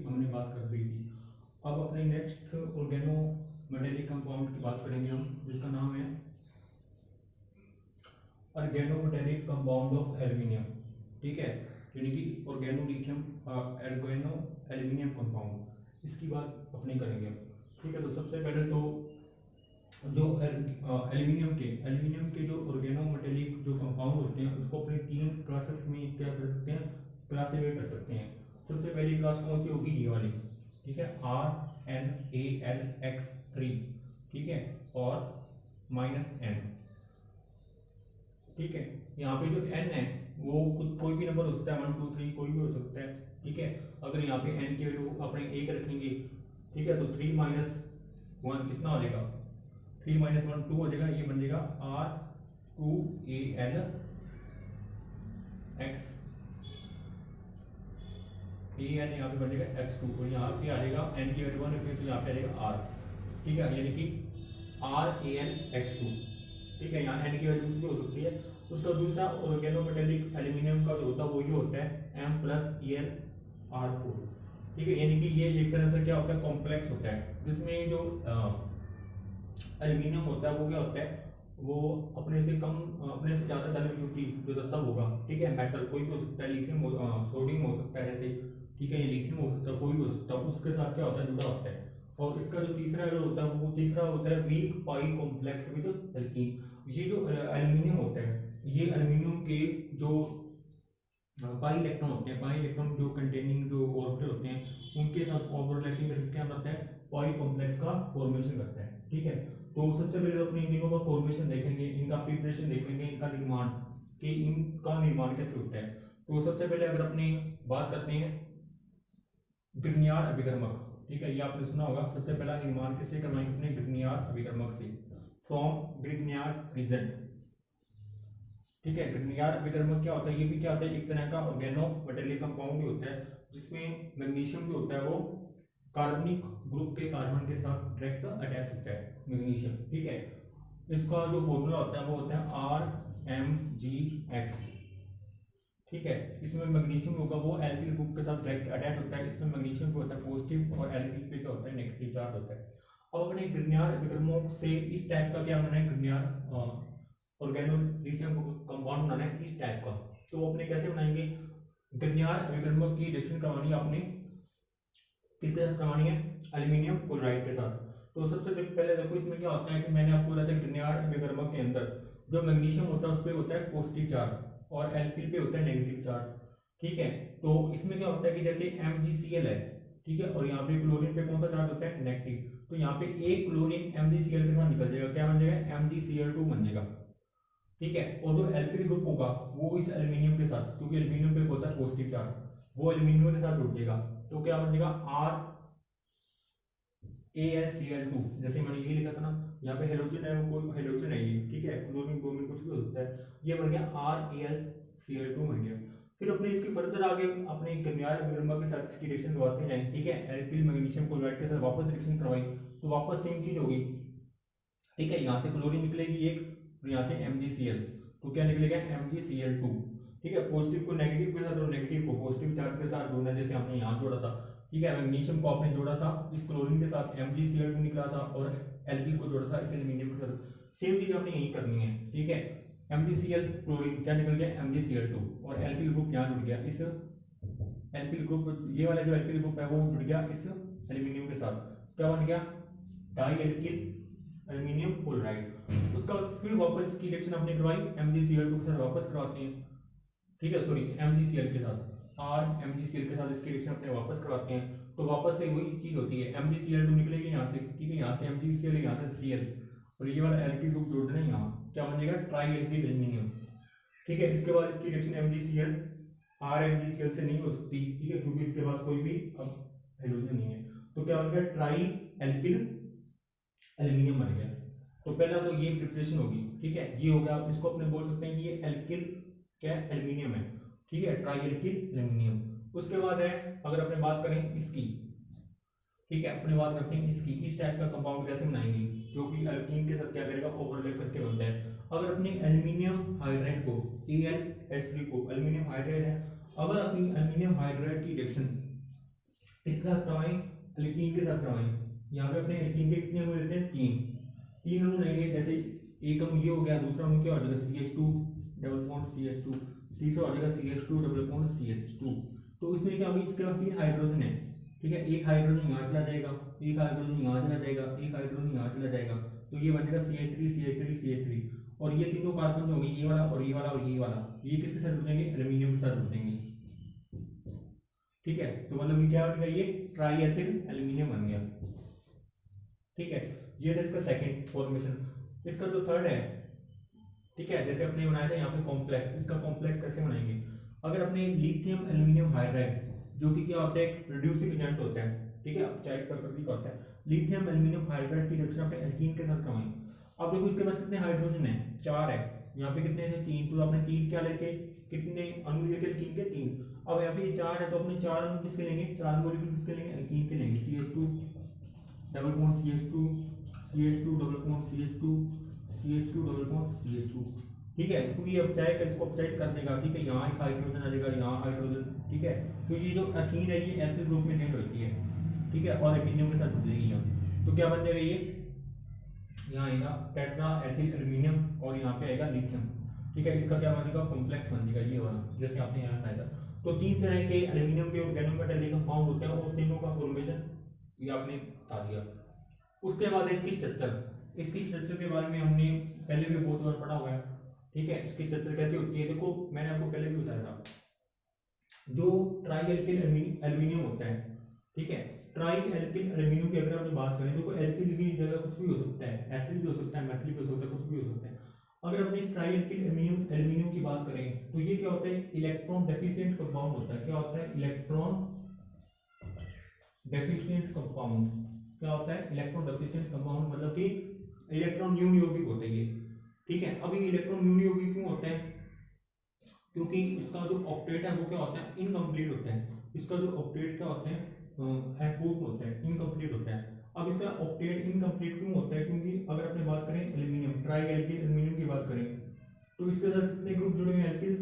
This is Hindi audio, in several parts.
हमने बात कर दी थी। अब अपने नेक्स्ट ऑर्गेनो मेटेलिक कंपाउंड की बात करेंगे हम, जिसका नाम है ऑर्गेनोमेटेलिक कंपाउंड ऑफ एल्यूमिनियम। ठीक है, यानी कि ऑर्गेनोलिथियम ऑर्गेनो एल्यूमिनियम कंपाउंड, इसकी बात अपने करेंगे। ठीक है, तो सबसे पहले तो जो एल्यूमिनियम के जो ऑर्गेनोमेटेलिक जो कंपाउंड होते हैं उसको अपने तीन क्लासेस में क्या कर सकते हैं, क्लासिफाई कर सकते हैं। सबसे पहली क्लास कौन सी होगी, ये वाली। ठीक है, RNALX3। ठीक है, और -N। ठीक है, यहाँ पे जो n है वो कुछ कोई भी नंबर हो सकता है, 1 2 3 कोई भी हो सकता है। ठीक है, अगर यहाँ पे n की वैल्यू अपने 1 रखेंगे, ठीक है, तो 3 - 1 कितना हो जाएगा, 3 - 1 2 हो जाएगा। ये बन जाएगा R2ALX, AN यहाँ पे बन जाएगा X2, और यहाँ पे आ जाएगा n की वैल्यू 1 रखेंगे तो यहाँ पे आ जाएगा R। ठीक है, यानी कि RALX2। ठीक है, यहाँ n की वैल्यू कुछ भी हो सकती है। उसका दूसरा ऑर्गेनोमेटेलिक एल्यूमिनियम का जो होता है वो ये होता है M+ElR4। ठीक है, यानी कि ये एक तरह से क्या होता है, कॉम्प्लेक्स होता है, जिसमें जो एल्यूमिनियम होता है वो क्या होता है, वो अपने से कम, अपने से ज़्यादा धन जो तत्व होगा। ठीक है, मेटल कोई भी हो सकता है, लिथियम सोडियम हो सकता है जैसे। ठीक है, ये लिथियम हो सकता है, कोई भी हो सकता है, उसके साथ क्या होता है, जुड़ा होता है। और इसका जो तीसरा जो होता है वो तीसरा होता है week pi complex with alkene. ये जो एल्यूमिनियम होता है, ये एल्यूमिनियम के जो पाई इलेक्ट्रॉन होते हैं, पाई इलेक्ट्रॉन जो कंटेनिंग जो ऑर्बिटल होते हैं उनके साथ ओवरलैपिंग करके क्या करता है, पाई कॉम्प्लेक्स का फॉर्मेशन करता है। ठीक है, तो सबसे पहले अपने इन तीनों का फॉर्मेशन देखेंगे, इनका प्रिपरेशन देखेंगे, इनका निर्माण, कि इनका निर्माण कैसे होता है। तो सबसे पहले अगर अपने बात करते हैं ग्रिग्नियार अभिकर्मक। ठीक है, ये आपने सुना होगा। सबसे पहला निर्माण किससे करवाएंगे, अपने ग्रिग्नियार अभिकर्मक से, फ्रॉम ग्रिग्नियार रीजन। ठीक है, ग्रिग्नियार अभिकर्मक क्या होता है, ये भी क्या होता है, एक तरह का ऑर्गेनोमेटेलिक कंपाउंड होता है, जिसमें मैग्नीशियम जो होता है वो कार्बनिक ग्रुप के कार्बन के साथ डायरेक्ट अटैच होता है, मैग्नीशियम। ठीक है, इसका जो फॉर्मूला होता है वो होता है RMgX। ठीक है, इसमें मैग्नीशियम होगा वो एल्किल ग्रुप के साथ डायरेक्ट अटैच होता है। इसमें मैग्नीशियम पे होता है पॉजिटिव और एल्किल पे क्या होता है, नेगेटिव चार्ज होता है। अब अपने ग्रिग्नियार अभिकर्मकों से इस टाइप का क्या बनाना है, ग्रिग्नियार ऑर्गेनोलिथियम कंपाउंड बनाना है इस टाइप का। तो अपने कैसे बनाएंगे, ग्रिग्नियार अभिकर्मक की रिएक्शन करवानी है आपने किसके साथ करवानी है, एल्यूमिनियम क्लोराइड के साथ। तो सबसे पहले देखो इसमें क्या होता है कि मैंने आपको बताया था ग्रिग्नियार अभिकर्मक के अंदर जो मैग्नीशियम होता है उस पर होता है पॉजिटिव चार्ज और एल्किल पे होता है नेगेटिव चार्ज। ठीक है, तो इसमें क्या होता है कि जैसे MgCl है, ठीक है, और यहाँ पे क्लोरीन पे कौन सा चार्ज होता है, नेगेटिव, तो यहाँ पे एक क्लोरीन MgCl के साथ निकल जाएगा, क्या बन जाएगा, MgCl2 बन जाएगा। ठीक है, और जो एल्किल ग्रुप होगा वो इस एल्यूमिनियम के साथ, क्योंकि एल्यूमिनियम पे होता है पॉजिटिव चार्ज, वो एल्यूमिनियम के साथ जुड़ जाएगा, तो क्या बन जाएगा, RAlCl2। जैसे मैंने ये लिखा था ना, यहाँ पे हेलोजन है, वो कोई हेलोजन है ये। ठीक है, क्लोरीन ब्रोमीन कुछ भी हो सकता है, ये बन गया RAlCl2 बन गया। फिर अपने इसकी फर्दर आगे अपने ग्रिग्नियार अभिकर्मक के साथ इसकी रिएक्शन करवाते जाएंगे। ठीक है, एल्किल मैग्नीशियम क्लोराइड के साथ वापस रिएक्शन करवाई तो वापस सेम चीज होगी। ठीक है, यहाँ से क्लोरीन निकलेगी एक, और यहाँ से MgCl, तो क्या निकलेगा, MgCl2। ठीक है, पॉजिटिव को नेगेटिव के साथ और नेगेटिव को पॉजिटिव चार्ज के साथ जोड़ना, जैसे हमने यहाँ जोड़ा था। ठीक है, मैग्नीशियम को आपने जोड़ा था इस क्लोरीन के साथ, MgCl2 निकला था, और एल्किल को जोड़ा था इस एल्यूमिनियम के साथ। सेम चीज आपने यही करनी है। ठीक है, MgCl क्लोरीन क्या निकल गया, MgCl2, और एल्किल ग्रुप यहाँ जुड़ गया, इस एल्किल ग्रुप, ये वाला जो एल्किल ग्रुप है वो जुड़ गया इस एल्यूमिनियम के साथ, क्या बन गया, डाई एल्किल एल्यूमिनियम क्लोराइड। उसका फिर वापस की रिएक्शन हमने करवाई MgCl2 के साथ, वापस करवाते हैं। ठीक है, सॉरी, MgCl के साथ, RMgCl के साथ इसकी रिएक्शन अपने वापस करवाते हैं, तो वापस से वही चीज होती है, MgCl2 निकलेगी यहाँ से। ठीक है, यहाँ से MgCl, यहाँ से Cl, और ये वाला एल्किल ग्रुप जोड़ देना यहाँ, क्या बन जाएगा, ट्राई एल्किल एल्यूमिनियम। ठीक है, इसके बाद इसकी रिएक्शन MgCl RMgCl से नहीं हो सकती। ठीक है, क्योंकि इसके पास कोई भी अब हाइड्रोजन नहीं है, तो क्या बन गया, ट्राई एल्किल एल्यूमिनियम बन गया। तो पहला तो ये प्रिपरेशन होगी। ठीक है, ये हो गया, इसको अपने बोल सकते हैं कि ये एल्किल क्या एल्यूमिनियम है। ठीक है, ट्राई एल्किल एल्यूमिनियम। उसके बाद है, अगर अपने बात करें इसकी, ठीक है, अपने बात करते हैं इसकी, इस टाइप का कंपाउंड कैसे बनाएंगे, जो कि अल्कीन के साथ क्या करेगा, ओवरलैप करके बनता है। अगर अपने एल्यूमिनियम हाइड्राइड को, AlH3 को, एल्यूमिनियम हाइड्राइड है, अगर अपनी एल्यूमिनियम हाइड्राइड की रिएक्शन इसके साथ करवाएं, एल्कीन के साथ करवाएं। यहाँ पे अपने एल्कीन के कितने अणु लेते हैं, 3 अणु लेंगे। जैसे एक अणु ये हो गया, दूसरा अणु क्या हो जाएगा, CH2 डबल बॉन्ड CH2, तीसरा हो जाएगा CH2 डबल बॉन्ड CH2। तो इसमें क्या होगा, इसके पास 3 हाइड्रोजन है, ठीक है। एक हाइड्रोजन यहाँ चला जाएगा, एक हाइड्रोजन यहाँ चला जाएगा, एक हाइड्रोजन यहाँ चला जाएगा, तो ये बनेगा CH3 CH3 CH3। और ये तीनों कार्बन जो होंगे, ये वाला और ये वाला और ये वाला, ये किसके साथ जुड़ेंगे, एल्यूमिनियम के साथ जुड़ेंगे, ठीक है। तो मतलब कि क्या बन गया, ये ट्राई एथिल एल्यूमिनियम बन गया, ठीक है। ये था इसका सेकंड फॉर्मेशन। इसका जो थर्ड है, ठीक है, जैसे अपने बनाया था यहाँ पे कॉम्प्लेक्स, इसका कॉम्प्लेक्स कैसे बनाएंगे। अगर अपने लिथियम एल्यूमिनियम हाइड्राइड, जो कि क्या होता है, एक रिड्यूसिंग एजेंट होता है, ठीक है, अपचायक प्रकृति का होता है, लिथियम एल्यूमिनियम हाइड्राइड की रिएक्शन अपने एल्कीन के साथ करवाएं। अब देखो इसके पास कितने हाइड्रोजन है, 4 है, यहाँ पे कितने थे, 3। तो आपने 3 क्या लेके, कितने अणु लेके एल्कीन के, 3। अब यहाँ पे ये 4 है, तो अपने 4 अणु किसके लेंगे, 4 मॉलिक्यूल किसके लेंगे, एल्कीन के लेंगे। CH2 double bond CH2, CH2 double bond CH2, CH2 double bond CH2, ठीक है। क्योंकि ये अपचायक है, इसको अपचायित कर देगा, ठीक है। यहाँ एक हाइड्रोजन आ जाएगा, यहाँ हाइड्रोजन, ठीक है। तो ये जो एथीन है, ये एथिल ग्रुप में चेंज होती है, ठीक है, और एल्यूमिनियम के साथ जुड़ेगी यहाँ। तो क्या बन जाएगा, ये यहाँ आएगा टेट्रा एथिल एल्यूमिनियम, और यहाँ पे आएगा लिथियम, ठीक है। इसका क्या बनेगा, कॉम्प्लेक्स बन जाएगा ये वाला, जैसे आपने यहाँ बनाया था। तो 3 तरह के एल्यूमिनियम के ऑर्गेनोमेटेलिक कंपाउंड होते हैं, और तीनों का फॉर्मेशन ये आपने बता दिया। उसके बाद इसकी स्ट्रक्चर के बारे में हमने पहले भी बहुत बार पढ़ा हुआ है, ठीक है। इसकी स्ट्रक्चर कैसी होती है, देखो मैंने आपको पहले भी बताया था, जो ट्राई एल्किल एल्यूमिनियम होता है, ठीक है। ट्राई एल्किल एल्यूमिनियम की अगर हम बात करें, तो एल्किल की जगह कुछ भी हो सकता है, एथिल भी हो सकता है, मेथिल भी हो सकता है, कुछ भी हो सकता है। अगर अपने इस ट्राई एल्किल एल्यूमिनियम की बात करें, तो ये क्या होता है, इलेक्ट्रॉन डेफिशिएंट कंपाउंड होता है। क्या होता है, इलेक्ट्रॉन डेफिशिएंट कंपाउंड। क्या होता है, इलेक्ट्रॉन डेफिशिएंट कंपाउंड, मतलब कि इलेक्ट्रॉन न्यून यौगिक होते हैं, ठीक है। अब ये इलेक्ट्रॉन न्यून यौगिक क्यों होते हैं, क्योंकि इसका जो ऑक्टेट है वो क्या होता है, इनकम्प्लीट होता है। इसका जो ऑक्टेट क्या होते हैं, अपूर्ण होता है, इनकम्प्लीट होता है। अब इसका ऑक्टेट इनकम्प्लीट क्यों होता है, क्योंकि अगर अपने बात करें एल्यूमिनियम, ट्राई एल्किल एल्यूमिनियम की बात करें, तो इसके साथ कितने ग्रुप जुड़े हुए हैं, एल्किल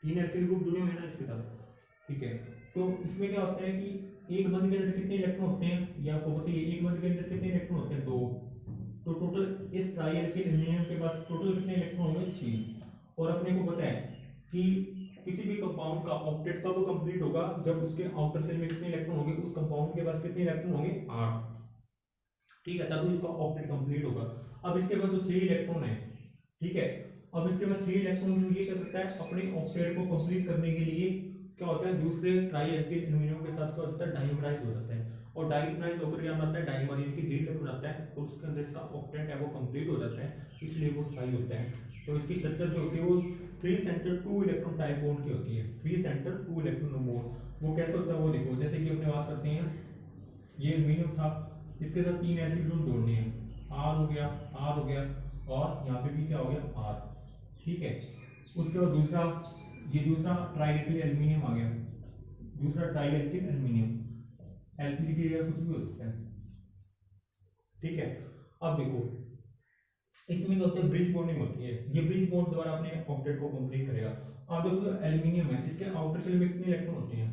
3 एल्किल ग्रुप जुड़े हुए हैं ना इसके साथ, ठीक है। तो इसमें क्या होता है कि एक बंद के अंदर कितने इलेक्ट्रॉन होते हैं, ये आपको बताइए, एक बंद के अंदर कितने इलेक्ट्रॉन होते हैं, 2। तो टोटल इस ट्राई एल्किल एल्यूमिनियम के पास टोटल कितने इलेक्ट्रॉन होंगे, 6। और अपने को पता है कि किसी भी कंपाउंड का ऑक्टेट कब कंप्लीट होगा, जब उसके आउटर शेल में कितने इलेक्ट्रॉन होंगे, उस कंपाउंड के पास कितने इलेक्ट्रॉन होंगे, 8, ठीक है, तब उसका ऑक्टेट कंप्लीट होगा। अब इसके पास जो 6 इलेक्ट्रॉन है, ठीक है, अब इसके बाद 6 इलेक्ट्रॉन जो ये क्या करता है, अपने ऑक्टेट को कंप्लीट करने के लिए क्या होता है, दूसरे ट्राई एल्किल एल्यूमिनियम के साथ क्या होता है, डाइमराइज हो जाता है। और डाइमराइज होकर क्या बनता है, डाइमर यानी कि दीर्घ बनाता है, और उसके अंदर इसका ऑक्टेट है वो कंप्लीट हो जाता है, इसलिए वो स्थायी होता है। तो इसकी स्ट्रक्चर जो होती है वो 3 सेंटर 2 इलेक्ट्रॉन टाइप बॉन्ड की होती है। 3 सेंटर 2 इलेक्ट्रॉन बॉन्ड, वो कैसे होता है वो देखो। जैसे कि अपने बात करते हैं, ये एल्यूमिनियम था, इसके साथ 3 ऐसे ग्रुप जोड़ने हैं, R हो गया, R हो गया, और यहाँ पे भी क्या हो गया, R, ठीक है। उसके बाद दूसरा ट्राई एल्किल एल्यूमिनियम आ गया, दूसरा ट्राई एल्किल एल्यूमिनियम, एलपीजी की जगह कुछ भी हो सकता है, ठीक है। अब देखो इसमें क्या होता है, ब्रिज बॉन्डिंग होती है, ये ब्रिज बॉन्ड द्वारा अपने ऑक्टेट को कंप्लीट करेगा। अब देखो जो एल्यूमिनियम है, इसके आउटर शेल में कितने इलेक्ट्रॉन होते हैं,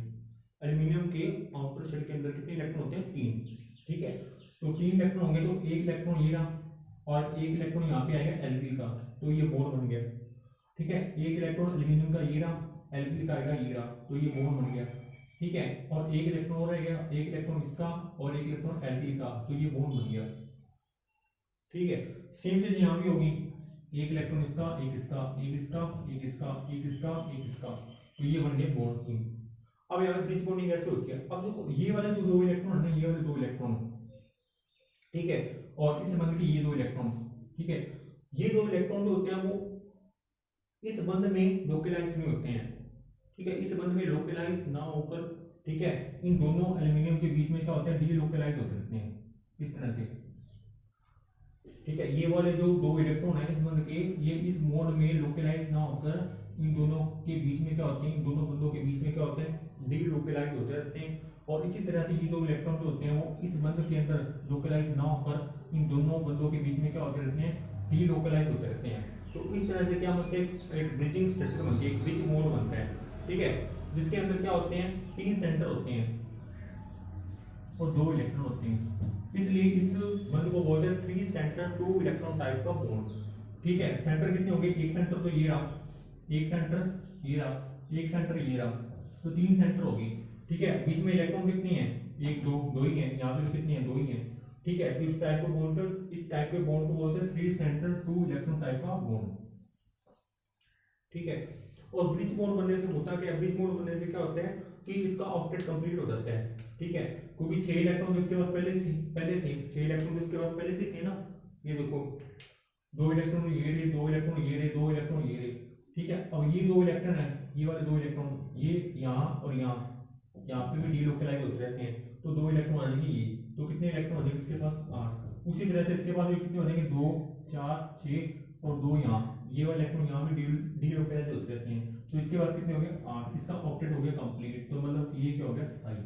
एल्यूमिनियम के आउटर शेल के अंदर कितने इलेक्ट्रॉन होते हैं, 3, ठीक है। तो 3 इलेक्ट्रॉन होंगे, तो एक इलेक्ट्रॉन ये रहा, और एक इलेक्ट्रॉन यहाँ पे आएगा एल्किल का, तो ये बॉन्ड बन गया, ठीक है। एक इलेक्ट्रॉन एल्यूमिनियम का ये रहा, एल्किल का आएगा ये रहा, तो ये बॉन्ड बन गया, ठीक है। और एक इलेक्ट्रॉन और रह गया, एक इलेक्ट्रॉन इसका और एक इलेक्ट्रॉन एल्किल का, तो ये बॉन्ड बन गया, ठीक है। सेम चीज यहाँ भी होगी, एक इलेक्ट्रॉन इसका, एक इसका, एक इसका, एक इसका, एक इसका, एक इसका, तो ये बन गया बॉन्ड 3। अब यहाँ पे ब्रिज बॉन्डिंग कैसे होती है, अब देखो ये वाला जो 2 इलेक्ट्रॉन है ना, ये वाले 2 इलेक्ट्रॉन, ठीक है, और इस बंध के ये 2 इलेक्ट्रॉन, ठीक है। ये 2 इलेक्ट्रॉन जो होते हैं वो इस बंध में लोकलाइज नहीं होते हैं, ठीक है। इस बंध में लोकलाइज ना होकर, ठीक है, इन दोनों एल्यूमिनियम के बीच में क्या होता है, डीलोकलाइज होते रहते हैं इस तरह से, ठीक है। ये वाले जो 2 इलेक्ट्रॉन है इस बंध के, ये इस मोड में लोकलाइज ना होकर इन दोनों के बीच में क्या होते हैं, इन दोनों बंधों के बीच में क्या होते हैं, डीलोकलाइज होते रहते हैं। और इसी तरह से ये 2 इलेक्ट्रॉन जो होते हैं वो इस बंध के अंदर लोकलाइज ना होकर इन दोनों बंधों के बीच में क्या होते रहते हैं, डीलोकलाइज होते रहते हैं। तो इस तरह से क्या बनता है, एक ब्रिजिंग स्ट्रक्चर बनती है, एक ब्रिज मोड बनता है, ठीक है, जिसके अंदर क्या होते हैं, 3 सेंटर होते हैं, और 2 इलेक्ट्रॉन होते हैं, इसलिए इस बंद को बोलते हैं 3 सेंटर 2 इलेक्ट्रॉन टाइप का बॉन्ड। ठीक है, सेंटर कितने होंगे, एक सेंटर तो ये रहा, एक सेंटर ये रहा, एक सेंटर ये रहा, तो 3 सेंटर हो गए। ठीक है, बीच में इलेक्ट्रॉन कितनी है, एक दो दो ही है, यहाँ पे कितनी है, दो ही है। ठीक है, तो इस टाइप के बॉन्ड को बोलते हैं 3 सेंटर 2 इलेक्ट्रॉन टाइप का बॉन्ड। ठीक है, और ब्रिज बॉन्ड बनने से होता क्या है, ब्रिज बॉन्ड बनने से क्या होता है कि इसका ऑक्टेट कंप्लीट हो जाता है। ठीक है, क्योंकि 6 इलेक्ट्रॉन इसके पास पहले से 6 इलेक्ट्रॉन इसके पास पहले से थे ना, ये देखो 2 इलेक्ट्रॉन ये रहे, 2 इलेक्ट्रॉन ये रहे, 2 इलेक्ट्रॉन ये रहे। ठीक है, अब ये 2 इलेक्ट्रॉन है, ये वाले 2 इलेक्ट्रॉन ये यहाँ और यहाँ पे भी डीलोकलाइज होते रहते हैं, तो 2 इलेक्ट्रॉन आ जाएंगे ये, तो कितने इलेक्ट्रॉन हो जाएंगे इसके पास 8। उसी तरह से इसके पास भी कितने हो जाएंगे 2 4 6 और 2 यहाँ, ये वाले इलेक्ट्रॉन यहाँ भी डीलोकलाइज होते रहते हैं, तो इसके पास कितने हो गए 8, इसका ऑक्टेट हो गया कंप्लीट, तो मतलब ये क्या हो गया स्थायी।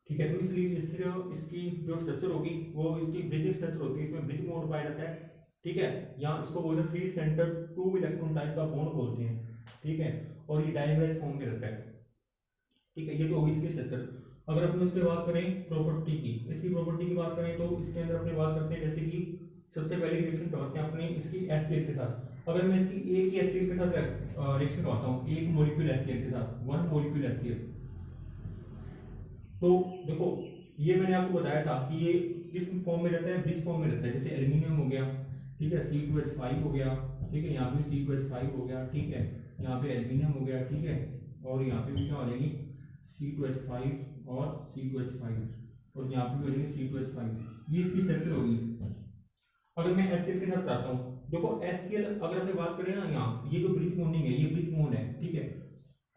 ठीक है, तो इसलिए इसकी जो स्ट्रक्चर होगी वो इसकी ब्रिजिंग स्ट्रक्चर होती है, इसमें ब्रिज बॉन्ड पाया जाता है। ठीक है, यहाँ इसको बोलते हैं 3 सेंटर 2 इलेक्ट्रॉन टाइप का बॉन्ड बोलते हैं। ठीक है, और ये डायमराइज फॉर्म में रहता है। ठीक है, ये तो होगी इसकी स्ट्रक्चर। अगर अपन इसके बात करें प्रॉपर्टी की, इसकी प्रॉपर्टी की बात करें तो इसके अंदर अपने बात करते हैं, जैसे कि सबसे पहले रिएक्शन करवाते हैं अपने इसकी HCl के साथ। अगर मैं इसकी एक ही HCl के साथ रिएक्शन करवाता हूँ, एक मॉलिक्यूल HCl के साथ, 1 मॉलिक्यूल HCl, तो देखो ये मैंने आपको बताया था कि ये किस फॉर्म में रहता है, ब्रिज फॉर्म में रहता है। जैसे एल्यूमिनियम हो गया, ठीक है, C2H5 हो गया, ठीक है, यहाँ पे C2H5 हो गया, ठीक है, यहाँ पे एल्यूमिनियम हो गया, ठीक है, और यहाँ पे भी क्या हो जाएगी C2H5 और C2H5, और यहाँ पे भी हो जाएगी C2H5, ये इसकी स्ट्रक्चर होगी। अगर मैं HCl के साथ कराता हूँ, देखो HCl अगर अपने बात करें ना, यहाँ ये जो ब्रिज बॉन्डिंग है ये ब्रिज बॉन्ड है, ठीक है,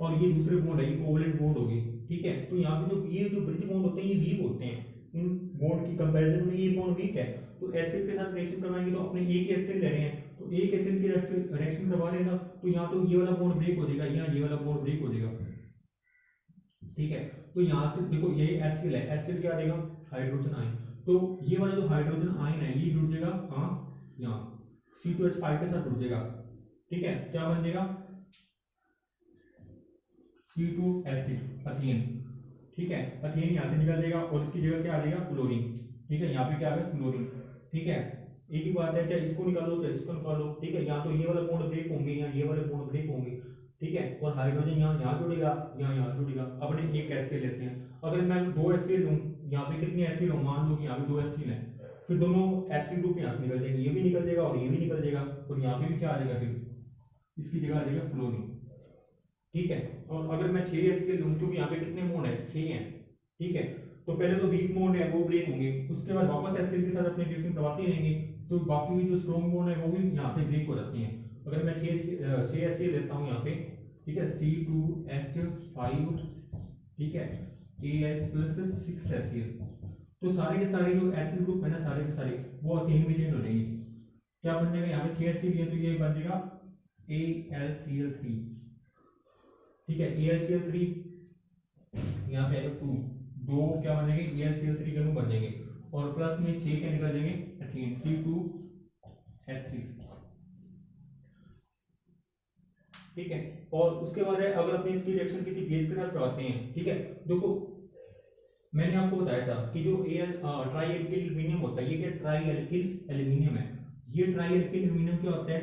और ये दूसरे बॉन्ड है, ये कोवलेंट बॉन्ड होगी। ठीक है, तो यहाँ पे जो ब्रिज बॉन्ड होते हैं ये वीक होते हैं, इन बॉन्ड की कंपैरिजन में ये बॉन्ड वीक है। तो एसिड के साथ रिएक्शन करवाएंगे तो अपने एक ही एसिड ले रहे हैं, तो एक एसिड की रिएक्शन करवा लेगा, तो यहाँ तो ये वाला बॉन्ड ब्रेक हो जाएगा, यहाँ ये वाला बॉन्ड ब्रेक हो जाएगा। ठीक है, तो यहाँ से देखो ये एसिड है, एसिड क्या देगा हाइड्रोजन आयन, तो ये वाला जो हाइड्रोजन आयन है ये जुड़ जाएगा कहाँ, यहाँ C2H5 के साथ जुड़ जाएगा। ठीक है, क्या बन जाएगा C2H6 अथीन। ठीक है, अथीन यहाँ से निकल जाएगा और इसकी जगह क्या आ जाएगा क्लोरीन। ठीक है, यहाँ पे क्या आ गया क्लोरीन। ठीक है, एक ही बात है, चाहे इसको निकालो चाहे इसको निकालो। ठीक है, यहाँ तो ये वाला बॉन्ड ब्रेक होंगे, यहाँ ये वाले बॉन्ड ब्रेक होंगे। ठीक है, और हाइड्रोजन यहाँ जुड़ेगा, यहाँ जुड़ेगा। अब अपने एक एसिड लेते हैं, अगर मैं 2 एसिड लूँ, यहाँ पे कितनी एसिड हो, मान लो कि यहाँ पे 2 एसिड है, फिर दोनों एथिल ग्रुप यहाँ से निकल जाएंगे, ये भी निकल जाएगा और ये भी निकल जाएगा, और यहाँ पे भी क्या आ जाएगा, फिर इसकी जगह आ जाएगा क्लोरीन। ठीक है, और अगर मैं 6 HCl लूँ, क्योंकि यहाँ पे कितने मोड है 6 हैं। ठीक है, तो पहले तो वीक मोड है वो ब्रेक होंगे, उसके बाद वापस HCl के साथ अपने रिएक्शन करवाते रहेंगे, तो बाकी जो स्ट्रॉन्ग मोड है वो भी यहाँ से ब्रेक हो जाती हैं। अगर मैं 6 HCl लेता हूँ यहाँ पे, ठीक है, C2H5, ठीक है, Al+6 HCl, तो सारे के सारे जो एथिल ग्रुप है ना, सारे के सारे वो अथीन में चेंज हो जाएंगे। क्या बन जाएगा, यहाँ पे 6 HCl है तो ये बन जाएगा AlCl3। ठीक है, AlCl3 यहाँ पे 2 क्या बन जाएंगे AlCl3 के बन जाएंगे, और प्लस में 6 क्या निकल जाएंगे एथीन C2H6। ठीक है, और उसके बाद है अगर अपने इसकी रिएक्शन किसी बेस के साथ करवाते हैं। ठीक है, देखो मैंने आपको बताया था कि जो ट्राई एल्किल एल्यूमिनियम होता है, ये क्या ट्राई एल्किल एल्यूमिनियम है। ये ट्राई एल्किल एल्यूमिनियम क्या होता है,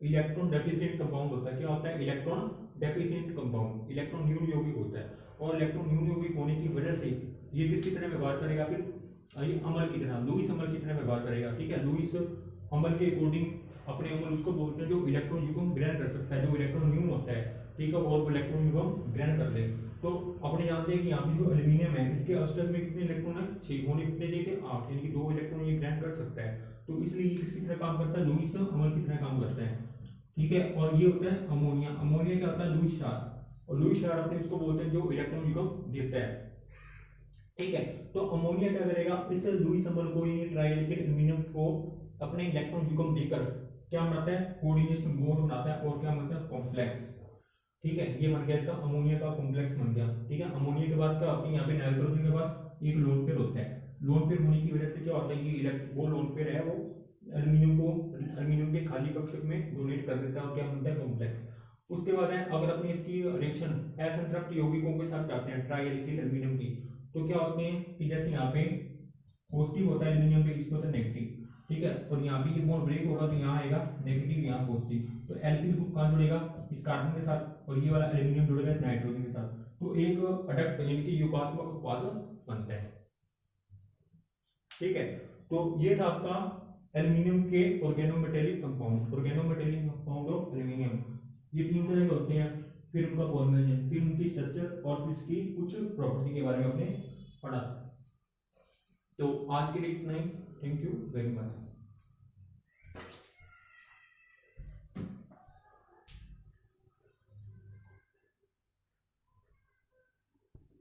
इलेक्ट्रॉन डेफिशिएंट कंपाउंड होता है। क्या होता है, इलेक्ट्रॉन डेफिशिएंट कंपाउंड, इलेक्ट्रॉन न्यून यौगिक होता है, और इलेक्ट्रॉन न्यून यौगिक होने की वजह से ये किसकी तरह व्यवहार करेगा, फिर ये अम्ल की तरह, लुईस अम्ल की तरह व्यवहार करेगा। ठीक है, लुईस अम्ल के अकॉर्डिंग अपने अम्ल उसको बोलते हैं जो इलेक्ट्रॉन युग्म ग्रहण कर सकता है, जो इलेक्ट्रॉन न्यून होता है। ठीक है, और वो इलेक्ट्रॉन युग्म ग्रहण कर ले। तो अपने जानते हैं कि यहाँ पे जो एल्यूमिनियम है इसके अष्टक में कितने इलेक्ट्रॉन है, 6 होने कितने चाहिए थे 8, यानी कि 2 इलेक्ट्रॉन ये ग्रहण कर सकता है, तो इसलिए ये किसकी तरह काम करता है, लुईस अम्ल की तरह काम करता है। ठीक है, और ये होता है अमोनिया। अमोनिया क्या होता है, लुईस क्षार, और लुईस क्षार अपने उसको बोलते हैं जो इलेक्ट्रॉन युग्म देता है। ठीक है, तो अमोनिया क्या करेगा, इस लुईस अम्ल को, ये ट्राई एल्किल एल्यूमिनियम को अपने इलेक्ट्रॉन युग्म देकर क्या बनाता है, कोऑर्डिनेशन बॉन्ड बनाता है, और क्या बनता है कॉम्प्लेक्स। ठीक है, ये बन गया इसका अमोनिया का कॉम्प्लेक्स बन गया। ठीक है, अमोनिया के पास क्या होती है, यहाँ पे नाइट्रोजन के पास एक लोन पेयर होता है। लोन पेयर होने की वजह से क्या होता है, ये वो लोन पेयर है वो एल्यूमिनियम के खाली कक्षक में डोनेट कर देता है, और क्या बनता है कॉम्प्लेक्स। उसके बाद है अगर अपने इसकी रिएक्शन असंतृप्त यौगिकों के साथ करते हैं ट्राई एल्किल एल्यूमिनियम की, तो क्या होते हैं कि जैसे यहाँ पे पॉजिटिव होता है एल्यूमिनियम पे, इस पे होता है नेगेटिव, ठीक है, और यहाँ पे ये बॉन्ड ब्रेक होगा तो यहाँ आएगा नेगेटिव, यहाँ पॉजिटिव, तो एल्किल ग्रुप कहाँ जुड़ेगा, इस कार्बन के साथ, और ये वाला एल्यूमिनियम जुड़ेगा इस नाइट्रोजन के साथ, तो एक अडक्ट यानी कि योगात्मक उत्पाद बनता है। ठीक है, तो ये था आपका एल्यूमिनियम के organometallic compound, organometallic compound of aluminium. ये 3 तरह के होते हैं, फिर उनका फॉर्मेशन, फिर उनकी स्ट्रक्चर और फिर इसकी कुछ प्रॉपर्टी के बारे में आपने पढ़ा। तो आज के लिए इतना ही, थैंक यू वेरी मच।